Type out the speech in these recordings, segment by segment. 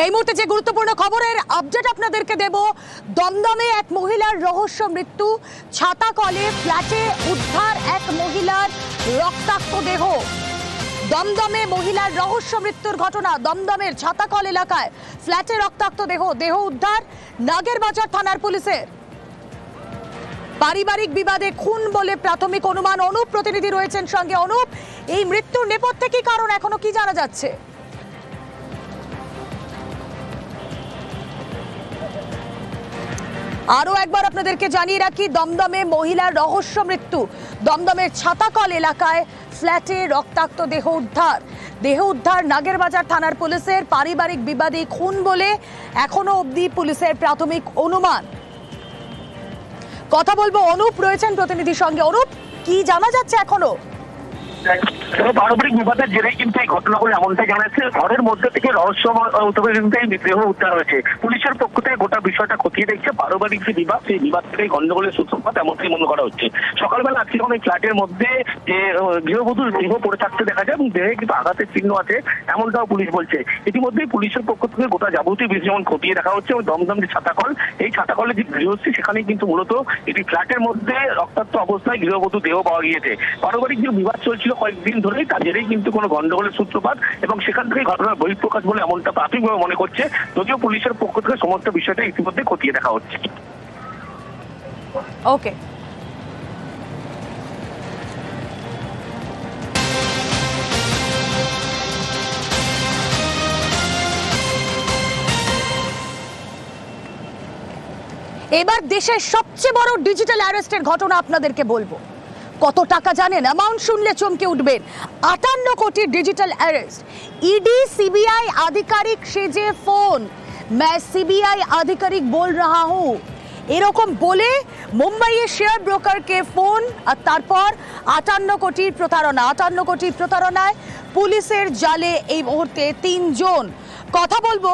এই মুহূর্তে যে গুরুত্বপূর্ণ খবরের আপডেট আপনাদেরকে দেব, দমদমে এক মহিলার রহস্য মৃত্যু, ছাতাকলে ফ্ল্যাটে উদ্ধার এক মহিলার রক্তাক্ত দেহ। দমদমে মহিলার রহস্য মৃত্যুর ঘটনা, দমদমের ছাতাকল এলাকায় ফ্ল্যাটে রক্তাক্ত দেহ উদ্ধার নাগেরবাজার থানার পুলিশের। পারিবারিক বিবাদে খুন বলে প্রাথমিক অনুমান। অনুপ প্রতিনিধি রয়েছেন সঙ্গে। অনুপ, এই মৃত্যুর নেপথ্যে কি কারণ, এখনো কি জানা যাচ্ছে? আরো একবার আপনাদেরকে জানিয়ে রাখি, দমদমে মহিলার রহস্য মৃত্যু, দমদমের ছাতাকল এলাকায় ফ্ল্যাটে রক্তাক্ত দেহ উদ্ধার নাগেরবাজার থানার পুলিশের। পারিবারিক বিবাদে খুন বলে এখনো অবধি পুলিশের প্রাথমিক অনুমান। কথা বলবো, অনুপ রয়েছেন প্রতিনিধির সঙ্গে। অনুপ, কি জানা যাচ্ছে এখনো? পারস্পরিক বিবাদের জেরেই কিন্তু এই ঘটনাগুলো এমনটাই জানাচ্ছে। ঘরের মধ্যে থেকে দেহ উদ্ধার হয়েছে। পুলিশের পক্ষ থেকে গোটা বিষয়টা খতিয়ে দেখছে। পারিবারিক যে বিবাদ, সেই বিবাদ থেকে গন্ডগোলের সূত্রপাত এমনটাই মনে করা হচ্ছে। সকালবেলা আজকে যখন এই ফ্ল্যাটের মধ্যে যে গৃহবধূর দেহ পড়ে থাকতে দেখা যায় এবং দেহে কিন্তু আঘাতের চিহ্ন আছে, এমনটাও পুলিশ বলছে। ইতিমধ্যেই পুলিশের পক্ষ থেকে গোটা যাবতীয় বিষয় যেমন খতিয়ে দেখা হচ্ছে এবং দমদম যে ছাতাকল, এই ছাতাকলের যে গৃহস্থী, সেখানে কিন্তু মূলত এটি ফ্ল্যাটের মধ্যে রক্তাক্ত অবস্থায় গৃহবধূ দেহ পাওয়া গিয়েছে। পারিবারিক যে বিবাদ চলছিল কয়েকদিন ধরেই, তার জেরেই কিন্তু কোনো গন্ডগোলের সূত্রপাত এবং সেখান থেকে ঘটনার বহিঃপ্রকাশ বলে এমনটা প্রাথমিকভাবে মনে করছে, যদিও পুলিশের পক্ষ থেকে সমস্ত বিষয়টা ইতিমধ্যে খতিয়ে দেখা হচ্ছে। ওকে, এবার দেশের সবচেয়ে বড় ডিজিটাল অ্যারেস্টের ঘটনা আপনাদেরকে বলবো। কত টাকা জানেন? অ্যামাউন্ট শুনলে চমকে উঠবেন। 58 কোটি ডিজিটাল অ্যারেস্ট। ईडी सीबीआई आधिकारिक सेजे फोन, मैं सीबीआई आधिकारिक बोल रहा हूं, এরকম বলে মুম্বাইয়ের শেয়ার ব্রোকারকে ফোন, আর তারপর 58 কোটির প্রতারণা। 58 কোটির প্রতারণায় পুলিশের জালে এই মুহূর্তে 3 জন। কথা বলবো,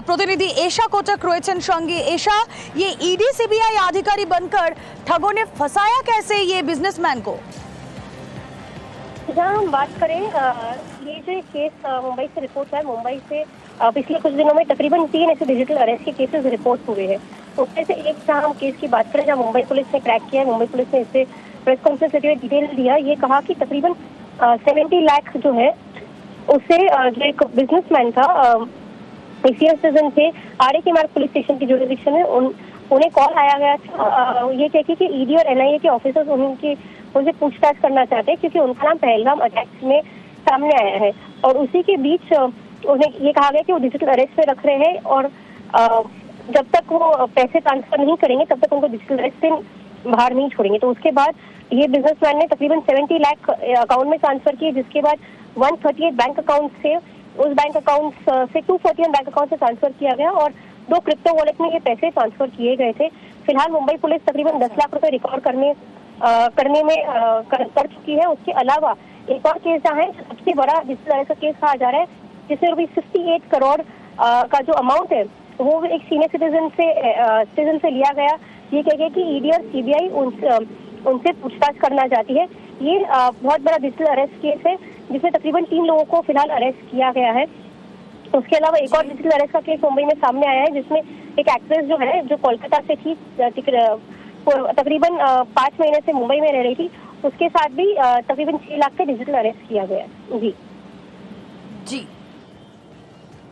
प्रतिनिधि एशा कोटक रोचन संगे। एशा, ये ईडी सीबीआई अधिकारी बनकर ठगों ने फंसाया कैसे ये बिजनेसमैन को? जहाँ हम बात करें, ये जो केस मुंबई से रिपोर्ट है, मुंबई से पिछले कुछ दिनों में तकरीबन 3 ऐसे डिजिटल अरेस्ट के केसेस रिपोर्ट हुए हैं। उसमें से एक जहाँ हम केस की बात करें, जहाँ मुंबई पुलिस ने क्रैक किया है, मुंबई पुलिस ने इससे प्रेस कॉन्फ्रेंस में डिटेल दिया। ये कहा कि तकरीबन 70 लाख जो है उससे जो एक बिजनेसमैन था, सीनियर सिटीजन थे, आरए के मार्ग पुलिस स्टेशन की जुरिडिक्शन में, उन्हें कॉल आया गया था ये कह के कि ईडी और एनआईए के ऑफिसर्स उनसे पूछताछ करना चाहते हैं, क्योंकि उनका नाम पहलगाम अटैक्स में सामने आया है। और उसी के बीच उन्हें ये कहा गया कि वो डिजिटल अरेस्ट पे रख रहे हैं और जब तक वो पैसे ट्रांसफर नहीं करेंगे तब तक उनको डिजिटल अरेस्ट से बाहर नहीं छोड़ेंगे। तो उसके बाद ये बिजनेसमैन ने तकरीबन 70 लाख अकाउंट में ट्रांसफर किए, जिसके बाद 138 बैंक अकाउंट से, उस बैंक अकाउंट से 241 बैंक अकाउंट से ट्रांसफर किया गया और 2 क्रिप्टो वॉलेट में ये पैसे ट्रांसफर किए गए थे। फिलहाल मुंबई पुलिस तकरीबन 10 लाख रुपए रिकॉर्ड करने में कर चुकी है। उसके अलावा एक और केस जहाँ है, सबसे बड़ा डिजिटल अरेस्ट का केस कहा जा रहा है, जिसमें रुपये 68 करोड़ का जो अमाउंट है वो एक सीनियर सिटीजन से लिया गया। ये कह गया कि ईडी और सीबीआई उनसे पूछताछ करना चाहती है। ये बहुत बड़ा डिजिटल अरेस्ट केस है, जिसमें तकरीबन 3 लोगों को फिलहाल अरेस्ट किया गया है। उसके अलावा एक और डिजिटल अरेस्ट का केस मुंबई में सामने आया है, जिसमें एक एक्ट्रेस जो है, जो कोलकाता से थी, तकरीबन 5 महीने से मुंबई में रह रही थी, उसके साथ भी तकरीबन 6 लाख का डिजिटल अरेस्ट किया गया है। जी,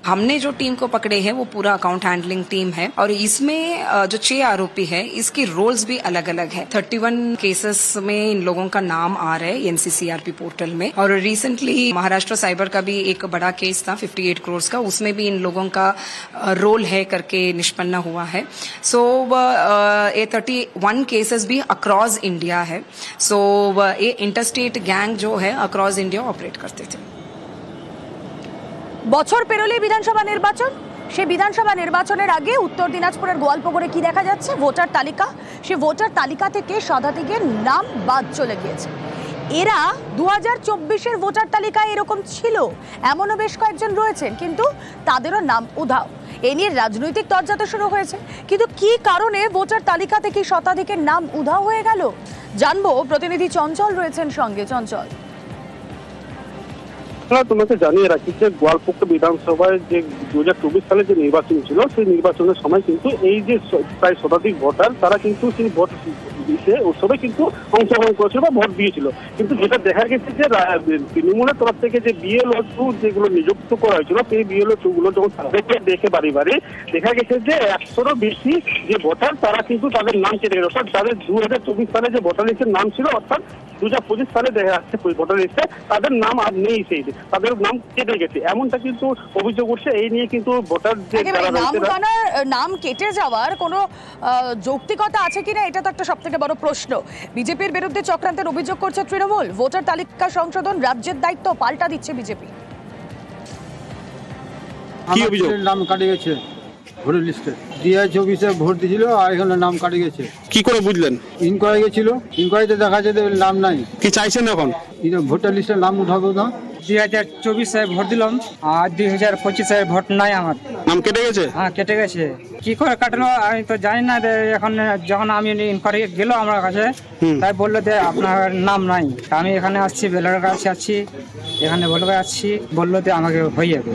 हमने जो टीम को पकड़े हैं वो पूरा अकाउंट हैंडलिंग टीम है और इसमें जो 6 आरोपी है, इसकी रोल्स भी अलग अलग है। 31 केसेस में इन लोगों का नाम आ रहा है एनसीसीआरपी पोर्टल में। और रिसेंटली महाराष्ट्र साइबर का भी एक बड़ा केस था 58 करोड़ का, उसमें भी इन लोगों का रोल है करके निष्पन्न हुआ है। सो ये 31 केसेस भी अक्रॉस इंडिया है। सो ये इंटरस्टेट गैंग जो है अक्रॉस इंडिया ऑपरेट करते थे। বছর পেরোলে বিধানসভা নির্বাচন, সেই বিধানসভা নির্বাচনের আগে উত্তর দিনাজপুরের গোয়ালপুকুরে কি দেখা যাচ্ছে? ভোটার তালিকা, সেই ভোটার তালিকা থেকে শতাধিকের নাম বাদ চলে গিয়েছে। এরা 2024-এর ভোটার তালিকায় এরকম ছিল, এমনও বেশ কয়েকজন রয়েছেন, কিন্তু তাদেরও নাম উধাও। এ নিয়ে রাজনৈতিক তরজাতে শুরু হয়েছে, কিন্তু কি কারণে ভোটার তালিকা থেকে শতাধিকের নাম উধাও হয়ে গেল জানবো। প্রতিনিধি চঞ্চল রয়েছেন সঙ্গে। চঞ্চল, তোমাকে জানিয়ে রাখি যে গোয়ালপুকুর বিধানসভায় যে 2024 সালে যে নির্বাচন ছিল, সেই নির্বাচনের সময় কিন্তু এই যে প্রায় শতাধিক ভোটার তারা কিন্তু সেই ভোট উৎসবে কিন্তু অংশগ্রহণ করেছিল বা ভোট দিয়েছিল। কিন্তু যেটা দেখা গেছে যে তৃণমূলের তরফ থেকে যে BLO যেগুলো নিযুক্ত করা হয়েছিল, সেই BLO গুলো যখন তাদেরকে দেখে বাড়ি বাড়ি দেখা গেছে যে 100-রও বেশি যে ভোটার তারা কিন্তু তাদের নাম কেটে গেছে। অর্থাৎ তাদের 2024 সালে যে ভোটার লিস্টের নাম ছিল, অর্থাৎ 2025 সালে দেখা যাচ্ছে ভোটার লিস্টে তাদের নাম আর নেই, সেই তাদের নাম কেটে গেছে, এমনটা কিন্তু অভিযোগ উঠছে। এই নিয়ে কিন্তু ভোটার যে নাম কেটে যাওয়ার কোনো যৌক্তিকতা আছে কিনা, এটা তো একটা সব থেকে বড় প্রশ্ন। বিজেপির বিরুদ্ধে চক্রান্তের অভিযোগ করছে তৃণমূল। ভোটার তালিকা সংশোধন রাজ্যের দায়িত্ব পাল্টা দিচ্ছে বিজেপি। কি অভিযোগ? নাম কাটে গেছে ভোটার লিস্টে, 2024-এ ভোট দিয়েছিল আর এখানে নাম কাটে গেছে। কি করে বুঝলেন? ইনকোয়ারি গেছিল, ইনকোয়ারিতে দেখা যাচ্ছে নাম নাই। কি চাইছেন এখন? ভোটার লিস্টে নাম উঠাবো না। 2024-এ ভোট দিলাম আর 2025-এ ভোট নাই আমার। নাম কেটে গেছে? হ্যাঁ, কেটে গেছে। কি করে কাটলো আমি তো জানি না। এখন যখন আমি ইনকোয়ারি গেল আমার কাছে, তাই বললো যে আপনার নাম নাই। আমি এখানে আসছি, বেলার কাছে আসছি, এখানে বলে আসছি, বললো যে আমাকে হয়ে যাবে।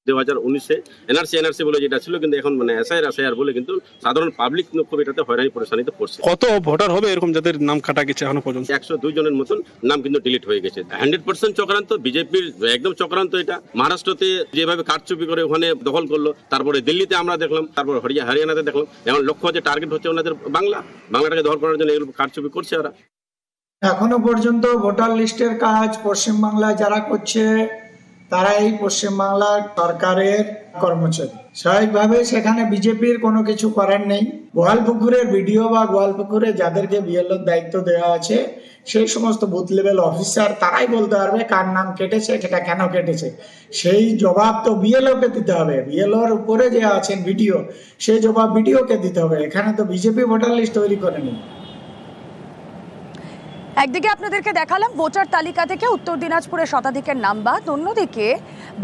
2019-এ এনআরসি বলে যেটা ছিল, কিন্তু এখন মানে এসআইআর বলে কিন্তু সাধারণ পাবলিক খুব এটাতে হয়রানি পরেশানিতে পড়ছে। কত ভোটার হবে এরকম যাদের নাম কাটা গেছে এখনো পর্যন্ত? 102 জনের মতন নাম কিন্তু ডিলিট হয়ে গেছে। 100% চক্রান্ত, বিজেপির একদম চক্রান্ত এটা। মহারাষ্ট্রতে যেভাবে কারচুপি করে ওখানে দখল করলো, তারপরে দিল্লিতে আমরা দেখলাম, তারপর হরিয়ানাতে দেখলাম। এখন লক্ষ্য হচ্ছে, টার্গেট হচ্ছে ওনাদের বাংলাটাকে দখল করার জন্য এগুলো কারচুপি করছে ওরা। এখনো পর্যন্ত ভোটার লিস্টের কাজ পশ্চিমবাংলায় যারা করছে তারা এই পশ্চিমবাংলার সরকারের কর্মচারী। স্বাভাবিকভাবে সেখানে বিজেপির কোনো কিছু করার নেই। গোয়ালপুকুরের ভিডিও বা গোয়ালপুকুরে যাদেরকে BLO দায়িত্ব দেওয়া আছে, সেই সমস্ত বুথ লেভেল অফিসার তারাই বলতে পারবে কার নাম কেটেছে, সেটা কেন কেটেছে। সেই জবাব তো BLO-কে দিতে হবে। BLO-র উপরে যে আছেন ভিডিও, সেই জবাব ভিডিওকে দিতে হবে। এখানে তো বিজেপি ভোটার লিস্ট তৈরি করেনি। একদিকে আপনাদেরকে দেখালাম ভোটার তালিকা থেকে উত্তর দিনাজপুরের শতাধিকের নাম বাদ, অন্যদিকে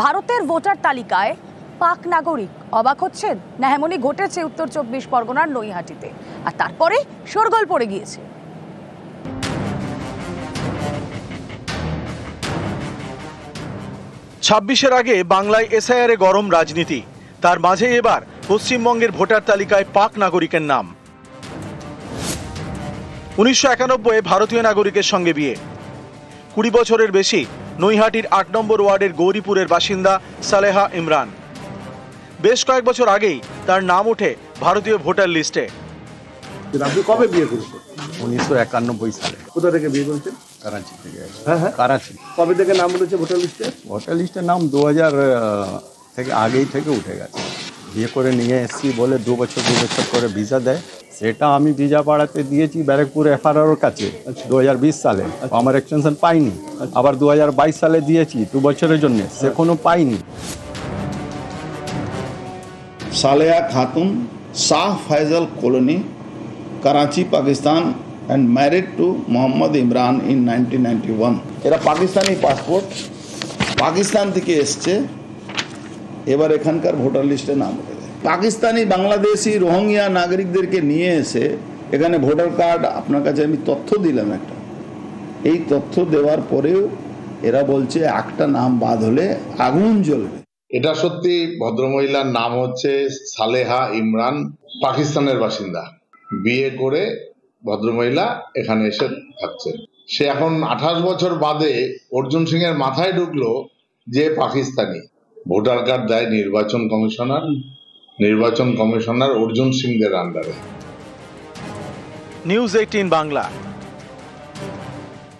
ভারতের ভোটার তালিকায় পাক নাগরিক। অবাক হচ্ছেন না? এমনই ঘটেছে উত্তর 24 পরগনার নৈহাটিতে, আর তারপরে শোরগোল পড়ে গিয়েছে। 26-এর আগে বাংলায় SIR-এ গরম রাজনীতি, তার মাঝে এবার পশ্চিমবঙ্গের ভোটার তালিকায় পাক নাগরিকের নাম। 1991-এ ভারতীয় নাগরিকের সঙ্গে বিয়ে। 20 বছরের বেশি নৈহাটির 8 নম্বর ওয়ার্ডের গৌরীপুরের বাসিন্দা সালেহা ইমরান। বেশ কয়েক বছর আগেই তার নাম ওঠে ভারতীয় ভোটার লিস্টে। আপনি কবে বিয়ে করেছেন? 1991 সালে। কোথা থেকে বিয়ে করেছেন? করাচি থেকে। হ্যাঁ, করাচি। কবে থেকে নাম উঠেছে ভোটার লিস্টে? ভোটার লিস্টের নাম 2000 থেকে আগেই থেকে উঠে গেছে। বিয়ে করে নিয়ে এসছি বলে 2 বছর করে ভিসা দেয়। সেটা আমি ভিসা পাড়াতে দিয়েছি ব্যারাকপুর FRR-ওর কাছে 2020 সালে। আমার এক্সটেনশন পাইনি। আবার 2022 সালে দিয়েছি 2 বছরের জন্য, সে কোনো পাইনি। Saleha Khatoon, Shah Faisal colony, Karachi, Pakistan, and married to Muhammad Imran in 1991. এরা পাকিস্তানি পাসপোর্ট, পাকিস্তান থেকে এসছে, এবার এখানকার ভোটার লিস্টে নাম উঠে যায়। পাকিস্তানি, বাংলাদেশি, রোহিঙ্গা নাগরিকদেরকে নিয়ে এসে এখানে ভোটার কার্ড, আপনার কাছে আমি তথ্য দিলাম একটা, এই তথ্য দেওয়ার পরেও এরা বলছে একটা নাম বাদ হলে আগুন জ্বলবে। এটা সত্যি। ভদ্রমহিলার নাম হচ্ছে সালেহা ইমরান, পাকিস্তানের বাসিন্দা। বিয়ে করে ভদ্রমহিলা এখানে এসে থাকছেন। সে এখন 28 বছর বাদে অর্জুন সিং এর মাথায় ঢুকলো যে পাকিস্তানি। ভোটার কার্ড দেয় নির্বাচন কমিশনার অর্জুন সিংদের আন্ডারে। নিউজ 18 বাংলা।